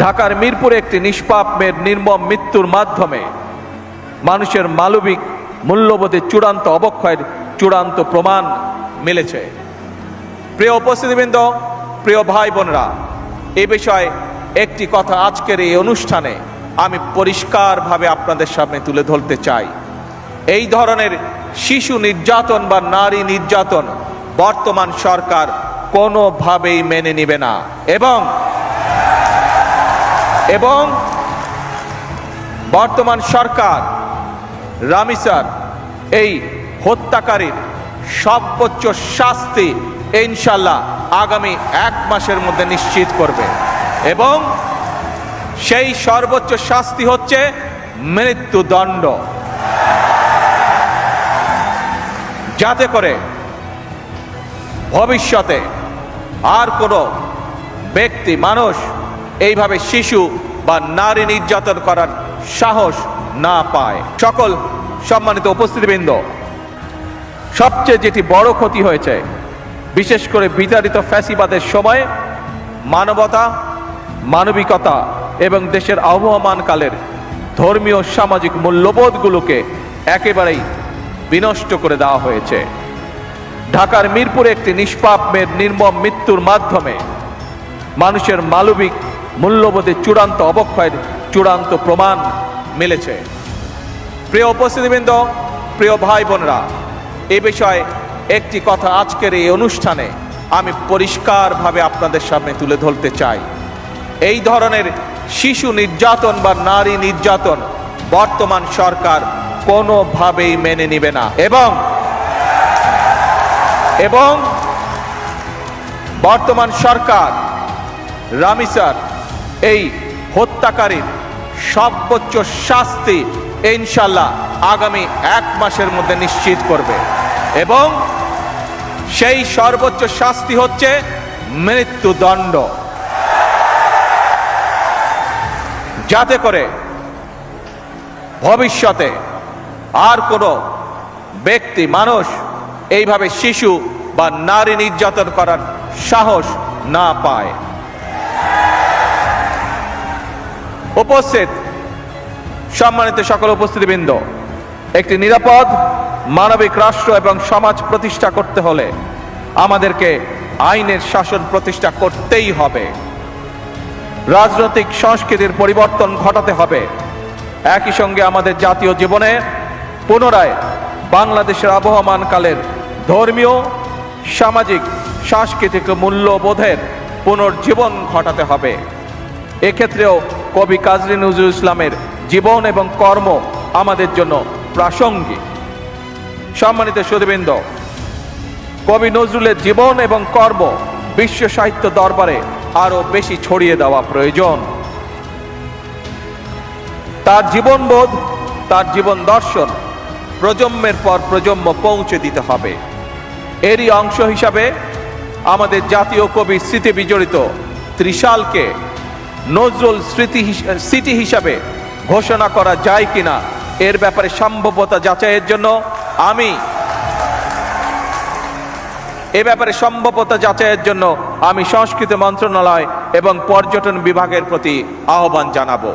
ঢাকার মিরপুরে একটি নিষ্পাপ মেয়ের নির্মম মৃত্যুর মাধ্যমে মানুষের মানবিক মূল্যবোধের চূড়ান্ত অবক্ষয়ের চূড়ান্ত প্রমাণ মিলেছে। প্রিয় উপস্থিতিবৃন্দ, প্রিয় ভাই বোনেরা, এ বিষয়ে একটি কথা আজকের এই অনুষ্ঠানে আমি পরিষ্কারভাবে আপনাদের সামনে তুলে ধরতে চাই। এই ধরনের শিশু নির্যাতন বা নারী নির্যাতন বর্তমান সরকার কোনোভাবেই মেনে নেবে না এবং বর্তমান সরকার রামিসার এই হত্যাকারীর সর্বোচ্চ শাস্তি ইনশাল্লাহ আগামী 1 মাসের মধ্যে নিশ্চিত করবে এবং সেই সর্বোচ্চ শাস্তি হচ্ছে মৃত্যুদণ্ড, যাতে করে ভবিষ্যতে আর কোনো ব্যক্তি মানুষ এইভাবে শিশু বা নারী নির্যাতন করার সাহস না পায়। সকল সম্মানিত উপস্থিতিবৃন্দ, সবচেয়ে যেটি বড় ক্ষতি হয়েছে, বিশেষ করে বিতাড়িত ফ্যাসিবাদের সময় মানবতা, মানবিকতা এবং দেশের আবহমানকালের ধর্মীয় সামাজিক মূল্যবোধগুলোকে একেবারেই বিনষ্ট করে দেওয়া হয়েছে। ঢাকার মিরপুরে একটি নিষ্পাপ মেয়ের নির্মম মৃত্যুর মাধ্যমে মানুষের মানবিক মূল্যবোধের চূড়ান্ত অবক্ষয়ের চূড়ান্ত প্রমাণ মিলেছে। প্রিয় উপস্থিতিবৃন্দ, প্রিয় ভাই বোনেরা, এ বিষয়ে একটি কথা আজকের এই অনুষ্ঠানে আমি পরিষ্কারভাবে আপনাদের সামনে তুলে ধরতে চাই। এই ধরনের শিশু নির্যাতন বা নারী নির্যাতন বর্তমান সরকার কোনোভাবেই মেনে নেবে না এবং বর্তমান সরকার রামিসার এই হত্যাকারীর সর্বোচ্চ শাস্তি ইনশাল্লাহ আগামী 1 মাসের মধ্যে নিশ্চিত করবে এবং সেই সর্বোচ্চ শাস্তি হচ্ছে মৃত্যুদণ্ড, যাতে করে ভবিষ্যতে আর কোনো ব্যক্তি মানুষ এইভাবে শিশু বা নারী নির্যাতন করার সাহস না পায়। উপস্থিত সম্মানিত সকল উপস্থিতিবৃন্দ, একটি নিরাপদ মানবিক রাষ্ট্র এবং সমাজ প্রতিষ্ঠা করতে হলে আমাদেরকে আইনের শাসন প্রতিষ্ঠা করতেই হবে। রাজনৈতিক সংস্কৃতির পরিবর্তন ঘটাতে হবে। একই সঙ্গে আমাদের জাতীয় জীবনে পুনরায় বাংলাদেশের আবহমানকালের ধর্মীয়, সামাজিক, সাংস্কৃতিক মূল্যবোধের পুনর্জীবন ঘটাতে হবে। এক্ষেত্রেও কবি কাজী নজরুল ইসলামের জীবন এবং কর্ম আমাদের জন্য প্রাসঙ্গিক। সম্মানিত সুধীবৃন্দ, কবি নজরুলের জীবন এবং কর্ম বিশ্ব সাহিত্য দরবারে আরো বেশি ছড়িয়ে দেওয়া প্রয়োজন। তার জীবনবোধ, তার জীবন দর্শন প্রজন্মের পর প্রজন্ম পৌঁছে দিতে হবে। এরই অংশ হিসাবে আমাদের জাতীয় কবি স্মৃতি বিজড়িত ত্রিশালকে নজরুল সিটি হিসাবে ঘোষণা করা যায় কিনা এর ব্যাপারে সম্ভাব্যতা যাচাইয়ের জন্য আমি সংস্কৃতি মন্ত্রণালয় এবং পর্যটন বিভাগের প্রতি আহ্বান জানাবো।